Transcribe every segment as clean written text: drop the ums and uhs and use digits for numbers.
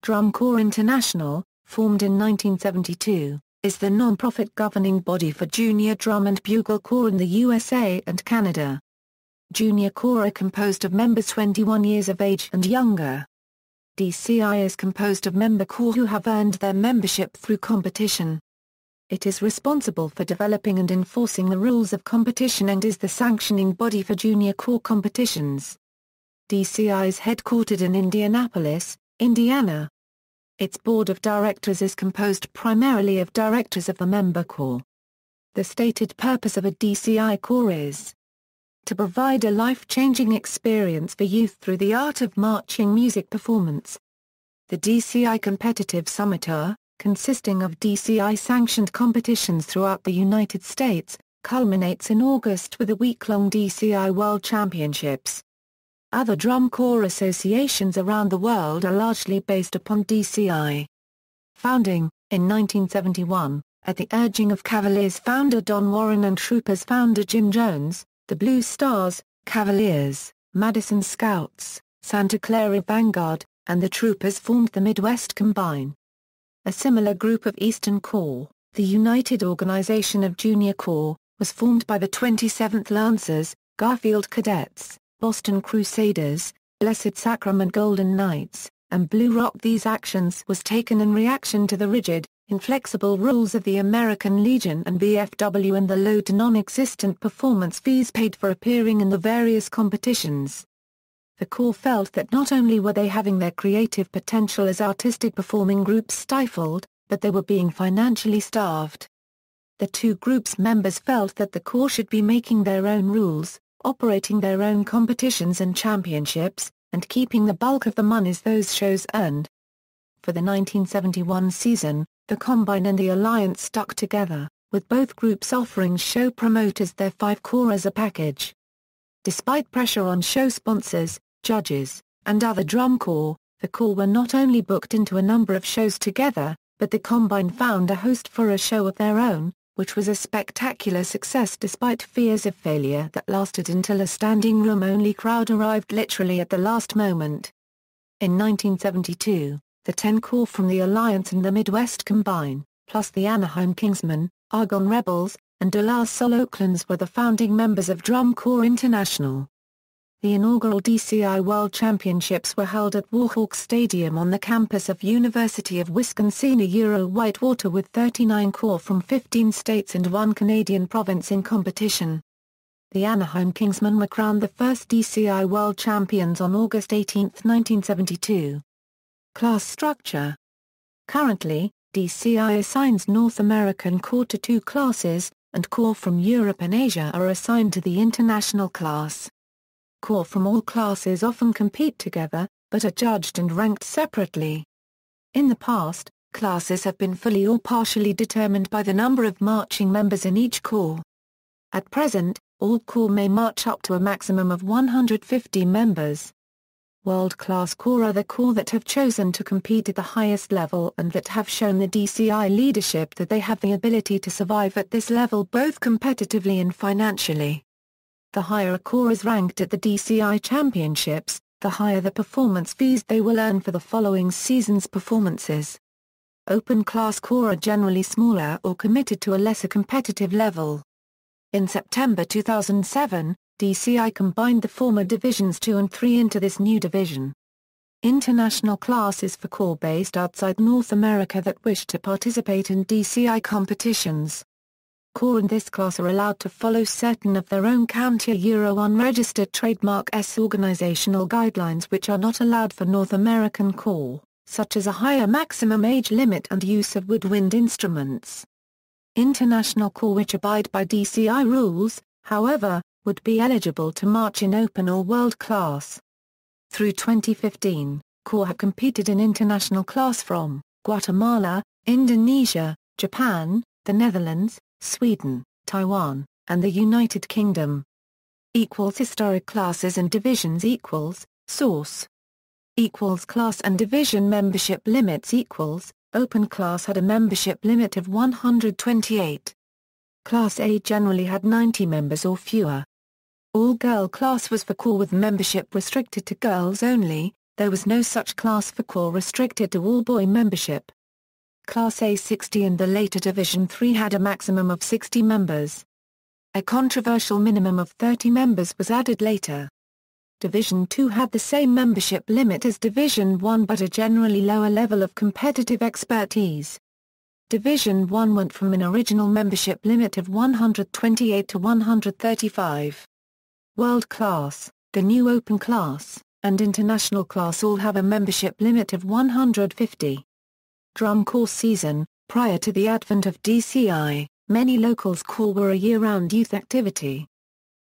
Drum Corps International, formed in 1972, is the non-profit governing body for junior drum and bugle corps in the USA and Canada. Junior corps are composed of members 21 years of age and younger. DCI is composed of member corps who have earned their membership through competition. It is responsible for developing and enforcing the rules of competition and is the sanctioning body for junior corps competitions. DCI is headquartered in Indianapolis, Indiana. Its board of directors is composed primarily of directors of the member corps. The stated purpose of a DCI corps is to provide a life-changing experience for youth through the art of marching music performance. The DCI Competitive Summer Tour, consisting of DCI-sanctioned competitions throughout the United States, culminates in August with a week-long DCI World Championships. Other drum corps associations around the world are largely based upon DCI. Founding, in 1971, at the urging of Cavaliers founder Don Warren and Troopers founder Jim Jones, the Blue Stars, Cavaliers, Madison Scouts, Santa Clara Vanguard, and the Troopers formed the Midwest Combine. A similar group of Eastern Corps, the United Organization of Junior Corps, was formed by the 27th Lancers, Garfield Cadets, Boston Crusaders, Blessed Sacrament Golden Knights, and Blue Rock. These actions was taken in reaction to the rigid, inflexible rules of the American Legion and VFW and the low to non-existent performance fees paid for appearing in the various competitions. The Corps felt that not only were they having their creative potential as artistic performing groups stifled, but they were being financially starved. The two groups' members felt that the Corps should be making their own rules, operating their own competitions and championships, and keeping the bulk of the monies those shows earned. For the 1971 season, the Combine and the Alliance stuck together, with both groups offering show promoters their 5 corps as a package. Despite pressure on show sponsors, judges, and other drum corps, the corps were not only booked into a number of shows together, but the Combine found a host for a show of their own, which was a spectacular success despite fears of failure that lasted until a standing room-only crowd arrived literally at the last moment. In 1972, the 10 corps from the Alliance and the Midwest Combine, plus the Anaheim Kingsmen, Argonne Rebels, and De La Salle Oaklands were the founding members of Drum Corps International. The inaugural DCI World Championships were held at Warhawk Stadium on the campus of University of Wisconsin-Whitewater with 39 corps from 15 states and 1 Canadian province in competition. The Anaheim Kingsmen were crowned the first DCI World Champions on August 18, 1972. Class structure. Currently, DCI assigns North American Corps to 2 classes, and Corps from Europe and Asia are assigned to the International class. Corps from all classes often compete together, but are judged and ranked separately. In the past, classes have been fully or partially determined by the number of marching members in each corps. At present, all corps may march up to a maximum of 150 members. World-class corps are the corps that have chosen to compete at the highest level and that have shown the DCI leadership that they have the ability to survive at this level both competitively and financially. The higher a corps is ranked at the DCI Championships, the higher the performance fees they will earn for the following season's performances. Open-class corps are generally smaller or committed to a lesser competitive level. In September 2007, DCI combined the former Divisions 2 and 3 into this new division. International class is for corps based outside North America that wish to participate in DCI competitions. Corps in this class are allowed to follow certain of their own counter-Euro-unregistered trademark S organizational guidelines which are not allowed for North American corps, such as a higher maximum age limit and use of woodwind instruments. International corps which abide by DCI rules, however, would be eligible to march in open or world class. Through 2015, corps have competed in international class from Guatemala, Indonesia, Japan, the Netherlands, Sweden, Taiwan, and the United Kingdom. Historic classes and divisions source. Class and division membership limits Open class had a membership limit of 128. Class A generally had 90 members or fewer. All-girl class was for corps with membership restricted to girls only, there was no such class for corps restricted to all-boy membership. Class A60 and the later Division III had a maximum of 60 members. A controversial minimum of 30 members was added later. Division II had the same membership limit as Division I but a generally lower level of competitive expertise. Division I went from an original membership limit of 128 to 135. World Class, the new Open Class, and International Class all have a membership limit of 150. Drum Corps season. Prior to the advent of DCI, many locals' corps were a year-round youth activity.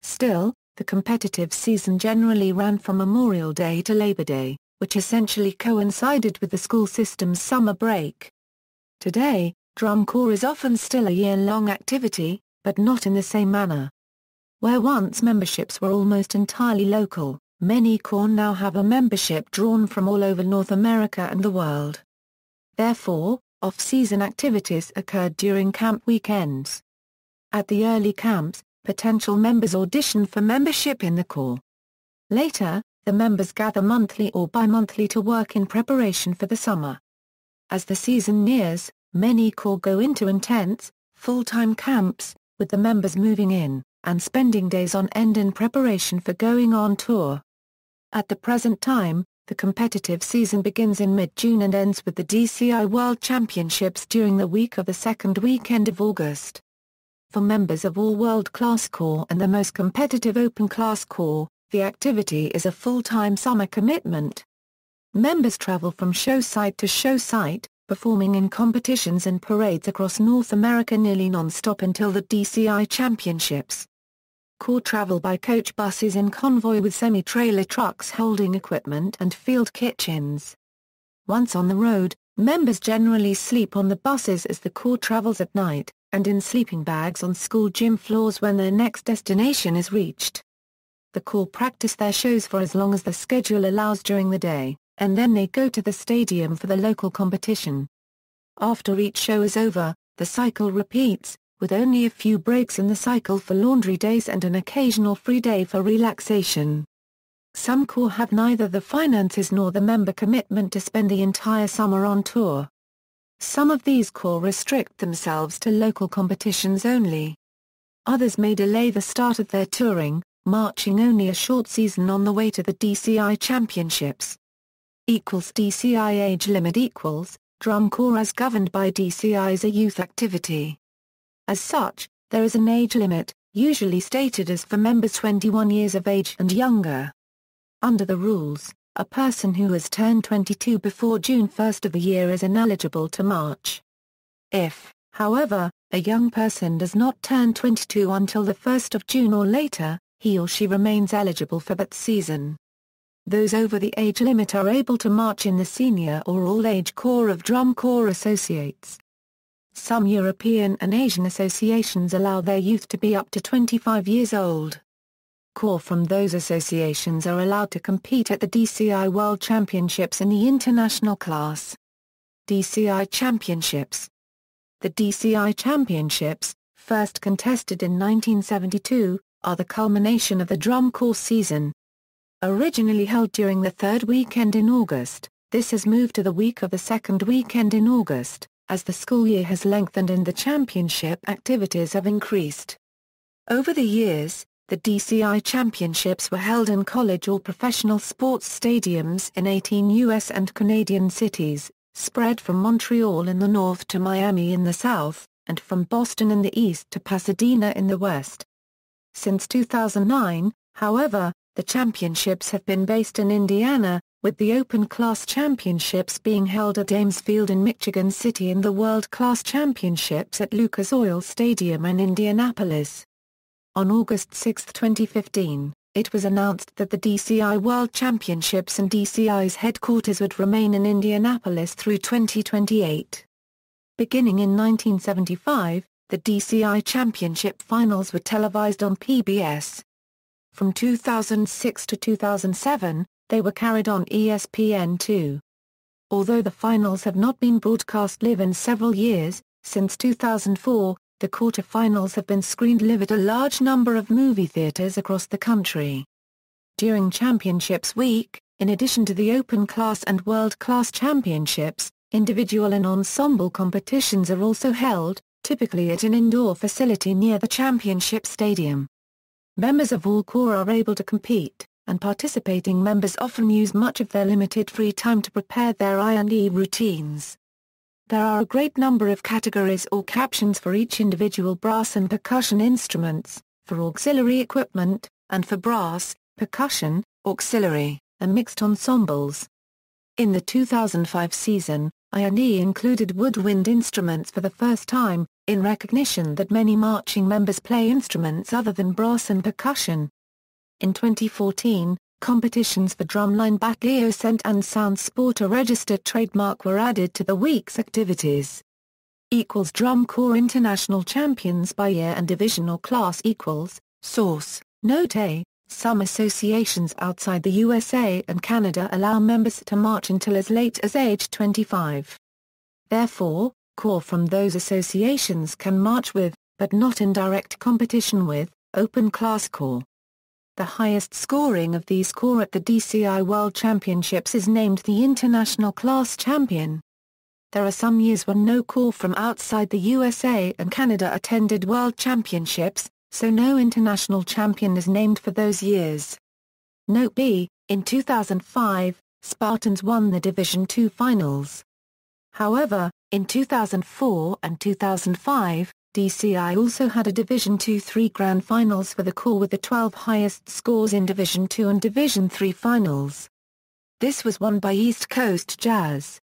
Still, the competitive season generally ran from Memorial Day to Labor Day, which essentially coincided with the school system's summer break. Today, drum corps is often still a year-long activity, but not in the same manner. Where once memberships were almost entirely local, many corps now have a membership drawn from all over North America and the world. Therefore, off-season activities occurred during camp weekends. At the early camps, potential members audition for membership in the corps. Later, the members gather monthly or bi-monthly to work in preparation for the summer. As the season nears, many corps go into intense, full-time camps, with the members moving in and spending days on end in preparation for going on tour. At the present time, the competitive season begins in mid-June and ends with the DCI World Championships during the week of the second weekend of August. For members of all world-class corps and the most competitive open-class corps, the activity is a full-time summer commitment. Members travel from show site to show site, performing in competitions and parades across North America nearly non-stop until the DCI Championships. Corps travel by coach buses in convoy with semi-trailer trucks holding equipment and field kitchens. Once on the road, members generally sleep on the buses as the corps travels at night, and in sleeping bags on school gym floors when their next destination is reached. The corps practice their shows for as long as the schedule allows during the day, and then they go to the stadium for the local competition. After each show is over, the cycle repeats, with only a few breaks in the cycle for laundry days and an occasional free day for relaxation. Some corps have neither the finances nor the member commitment to spend the entire summer on tour. Some of these corps restrict themselves to local competitions only. Others may delay the start of their touring, marching only a short season on the way to the DCI Championships. DCI age limit Drum Corps as governed by DCI is a youth activity. As such, there is an age limit, usually stated as for members 21 years of age and younger. Under the rules, a person who has turned 22 before June 1 of the year is ineligible to march. If, however, a young person does not turn 22 until the 1st of June or later, he or she remains eligible for that season. Those over the age limit are able to march in the senior or all-age corps of Drum Corps Associates. Some European and Asian associations allow their youth to be up to 25 years old. Corps from those associations are allowed to compete at the DCI World Championships in the international class. DCI Championships. The DCI Championships, first contested in 1972, are the culmination of the Drum Corps season. Originally held during the third weekend in August, this has moved to the week of the second weekend in August, as the school year has lengthened and the championship activities have increased. Over the years, the DCI Championships were held in college or professional sports stadiums in 18 U.S. and Canadian cities, spread from Montreal in the north to Miami in the south, and from Boston in the east to Pasadena in the west. Since 2009, however, the championships have been based in Indiana, with the Open Class Championships being held at Ames Field in Michigan City and the World Class Championships at Lucas Oil Stadium in Indianapolis. On August 6, 2015, it was announced that the DCI World Championships and DCI's headquarters would remain in Indianapolis through 2028. Beginning in 1975, the DCI Championship finals were televised on PBS. From 2006 to 2007, they were carried on ESPN2. Although the finals have not been broadcast live in several years, since 2004, the quarter-finals have been screened live at a large number of movie theaters across the country. During Championships Week, In addition to the Open Class and World Class Championships, individual and ensemble competitions are also held, typically at an indoor facility near the championship stadium. Members of all corps are able to compete, and participating members often use much of their limited free time to prepare their I&E routines. There are a great number of categories or captions for each individual brass and percussion instruments, for auxiliary equipment, and for brass, percussion, auxiliary, and mixed ensembles. In the 2005 season, I&E included woodwind instruments for the first time, in recognition that many marching members play instruments other than brass and percussion. In 2014, competitions for drumline battle scent and sound sport a registered trademark were added to the week's activities. Drum Corps International Champions by year and division or class equals, source, note A. Some associations outside the USA and Canada allow members to march until as late as age 25. Therefore, corps from those associations can march with, but not in direct competition with, open class corps. The highest scoring of these corps at the DCI World Championships is named the International Class Champion. There are some years when no corps from outside the USA and Canada attended World Championships, so no international champion is named for those years. Note B, in 2005, Spartans won the Division II finals. However, in 2004 and 2005, DCI also had a Division II-III Grand Finals for the corps with the 12 highest scores in Division II and Division III finals. This was won by East Coast Jazz.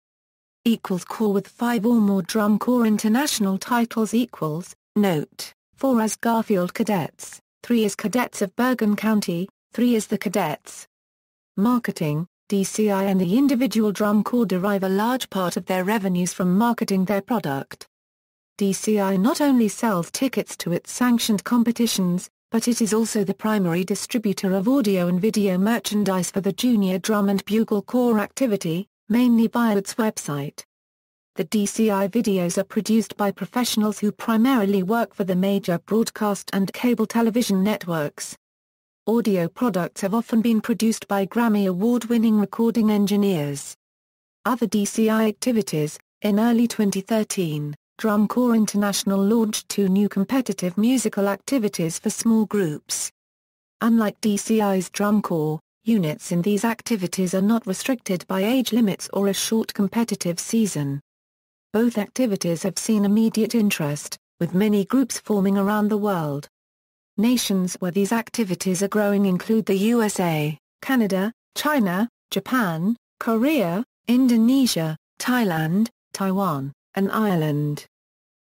Corps with 5 or more Drum Corps International titles equals, note, 4 as Garfield Cadets, 3 as Cadets of Bergen County, 3 as the Cadets. Marketing, DCI and the individual drum corps derive a large part of their revenues from marketing their product. DCI not only sells tickets to its sanctioned competitions, but it is also the primary distributor of audio and video merchandise for the Junior Drum and Bugle Corps activity, mainly via its website. The DCI videos are produced by professionals who primarily work for the major broadcast and cable television networks. Audio products have often been produced by Grammy Award-winning recording engineers. Other DCI activities, in early 2013, Drum Corps International launched 2 new competitive musical activities for small groups. Unlike DCI's Drum Corps, units in these activities are not restricted by age limits or a short competitive season. Both activities have seen immediate interest, with many groups forming around the world. Nations where these activities are growing include the USA, Canada, China, Japan, Korea, Indonesia, Thailand, Taiwan, and Ireland.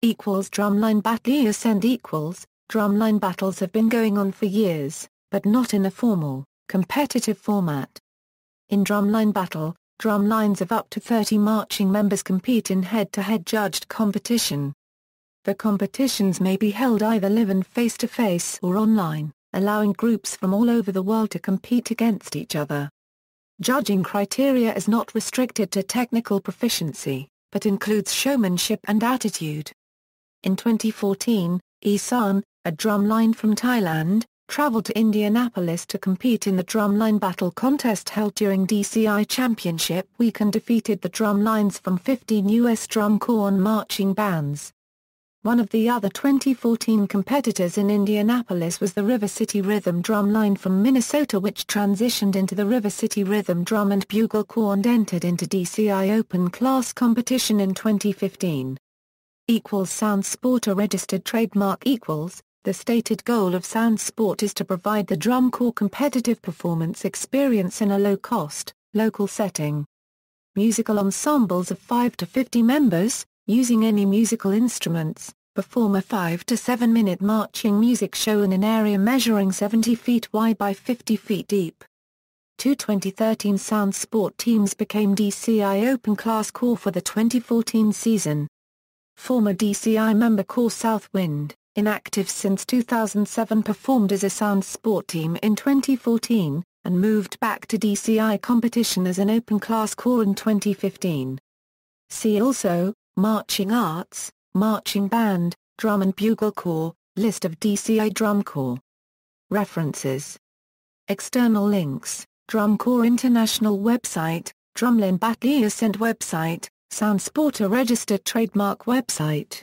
Drumline battle ascent equals, drumline battles have been going on for years, but not in a formal, competitive format. In drumline battle, drum lines of up to 30 marching members compete in head-to-head judged competition. The competitions may be held either live and face-to-face or online, allowing groups from all over the world to compete against each other. Judging criteria is not restricted to technical proficiency, but includes showmanship and attitude. In 2014, Isan, a drumline from Thailand, traveled to Indianapolis to compete in the drumline battle contest held during DCI Championship Week and defeated the drumlines from 15 U.S. Drum Corps and marching bands. One of the other 2014 competitors in Indianapolis was the River City Rhythm drumline from Minnesota, which transitioned into the River City Rhythm Drum and Bugle Corps and entered into DCI Open Class competition in 2015. Sound Sport a registered trademark equals. The stated goal of Sound Sport is to provide the drum corps competitive performance experience in a low-cost, local setting. Musical ensembles of 5 to 50 members, using any musical instruments, perform a 5 to 7 minute marching music show in an area measuring 70 feet wide by 50 feet deep. 2 2013 Sound Sport teams became DCI Open Class Corps for the 2014 season. Former DCI member Corps Southwind, inactive since 2007, performed as a Sound Sport team in 2014, and moved back to DCI competition as an Open Class Corps in 2015. See also, Marching Arts, Marching Band, Drum and Bugle Corps, List of DCI Drum Corps. References. External links. Drum Corps International website, Drumlin Battalion Ascent website, Sound Sport a registered trademark website.